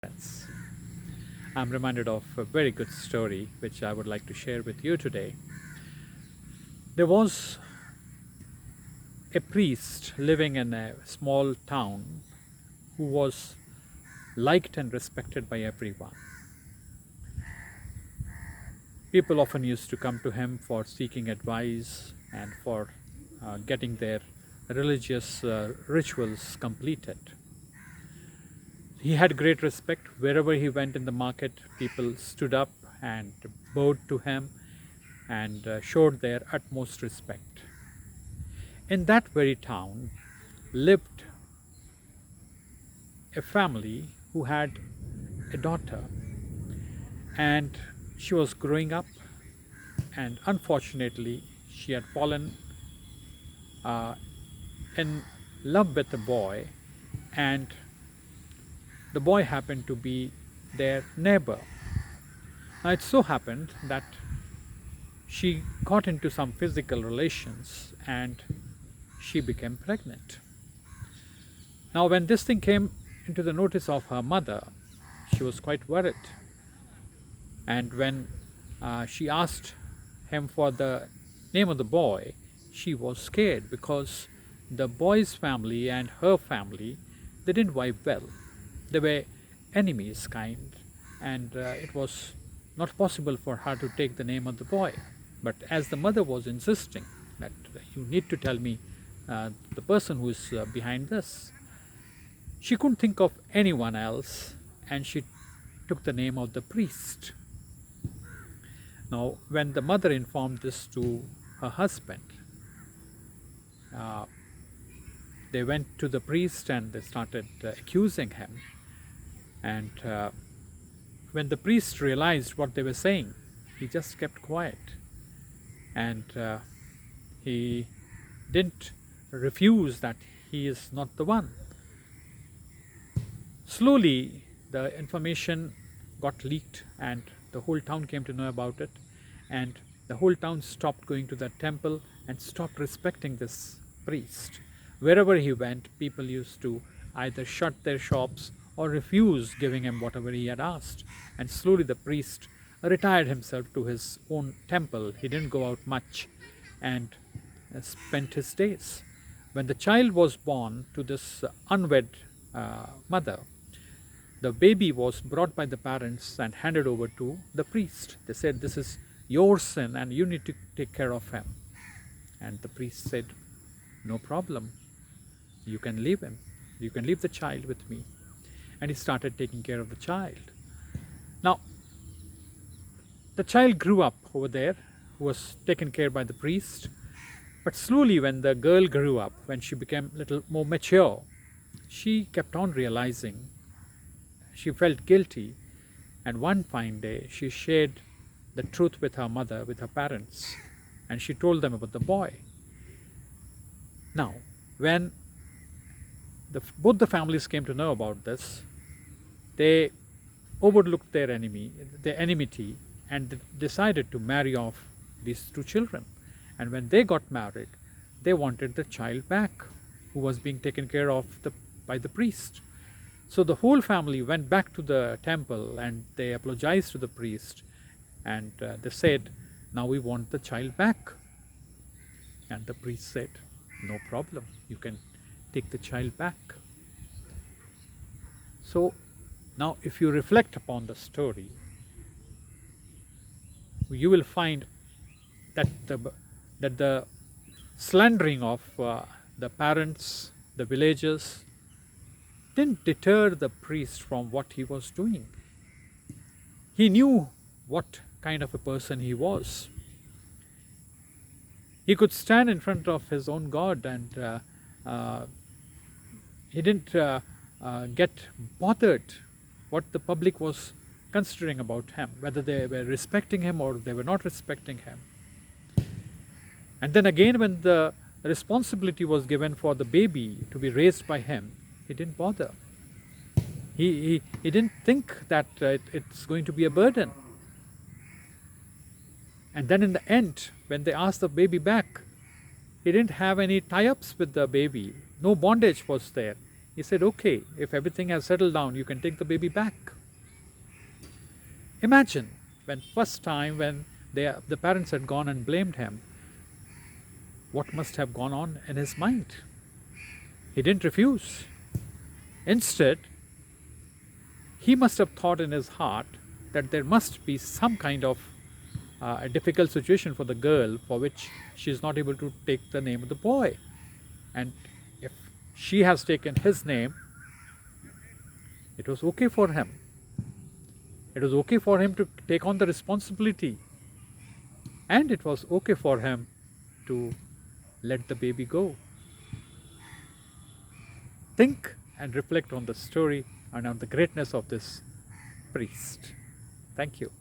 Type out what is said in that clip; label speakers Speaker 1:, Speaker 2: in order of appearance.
Speaker 1: Friends, I'm reminded of a very good story which I would like to share with you today. There was a priest living in a small town who was liked and respected by everyone. People often used to come to him for seeking advice and for getting their religious rituals completed. He had great respect. Wherever he went in the market, people stood up and bowed to him and showed their utmost respect. In that very town lived a family who had a daughter, and she was growing up, and unfortunately, she had fallen uh, in love with a boy, and the boy happened to be their neighbor. Now, it so happened that she got into some physical relations and she became pregnant. Now, when this thing came into the notice of her mother, she was quite worried. And when she asked him for the name of the boy, she was scared because the boy's family and her family, they didn't vibe well. They were enemies kind, and it was not possible for her to take the name of the boy. But as the mother was insisting that you need to tell me the person who is behind this, she couldn't think of anyone else, and she took the name of the priest. Now, when the mother informed this to her husband, uh, they went to the priest and they started accusing him. And when the priest realized what they were saying, he just kept quiet. And he didn't refuse that he is not the one. Slowly, the information got leaked and the whole town came to know about it. And the whole town stopped going to that temple and stopped respecting this priest. Wherever he went, people used to either shut their shops or refuse giving him whatever he had asked. And slowly the priest retired himself to his own temple. He didn't go out much and spent his days. When the child was born to this unwed mother, the baby was brought by the parents and handed over to the priest. They said, "This is your son and you need to take care of him." And the priest said, "No problem. You can leave him. You can leave the child with me." And he started taking care of the child. Now, the child grew up over there, was taken care by the priest. But slowly, when the girl grew up, when she became a little more mature, she kept on realizing she felt guilty. And one fine day, she shared the truth with her mother, with her parents, and she told them about the boy. Now, when both the families came to know about this, they overlooked their enmity, and decided to marry off these two children. And when they got married, they wanted the child back, who was being taken care of by the priest. So the whole family went back to the temple and they apologized to the priest, and they said, "Now we want the child back." And the priest said, "No problem, you can take the child back." So now, if you reflect upon the story, you will find that the slandering of the parents, the villagers, didn't deter the priest from what he was doing. He knew what kind of a person he was. He could stand in front of his own God, and he didn't get bothered what the public was considering about him, whether they were respecting him or they were not respecting him. And then again, when the responsibility was given for the baby to be raised by him, he didn't bother. He didn't think that it's going to be a burden. And then in the end, when they asked the baby back, he didn't have any tie-ups with the baby. No bondage was there. He said, okay, if everything has settled down, you can take the baby back. Imagine when first time when the parents had gone and blamed him, what must have gone on in his mind. He didn't refuse. Instead, he must have thought in his heart that there must be some kind of a difficult situation for the girl for which she is not able to take the name of the boy. And if she has taken his name, it was okay for him. It was okay for him to take on the responsibility. And it was okay for him to let the baby go. Think and reflect on the story and on the greatness of this priest. Thank you.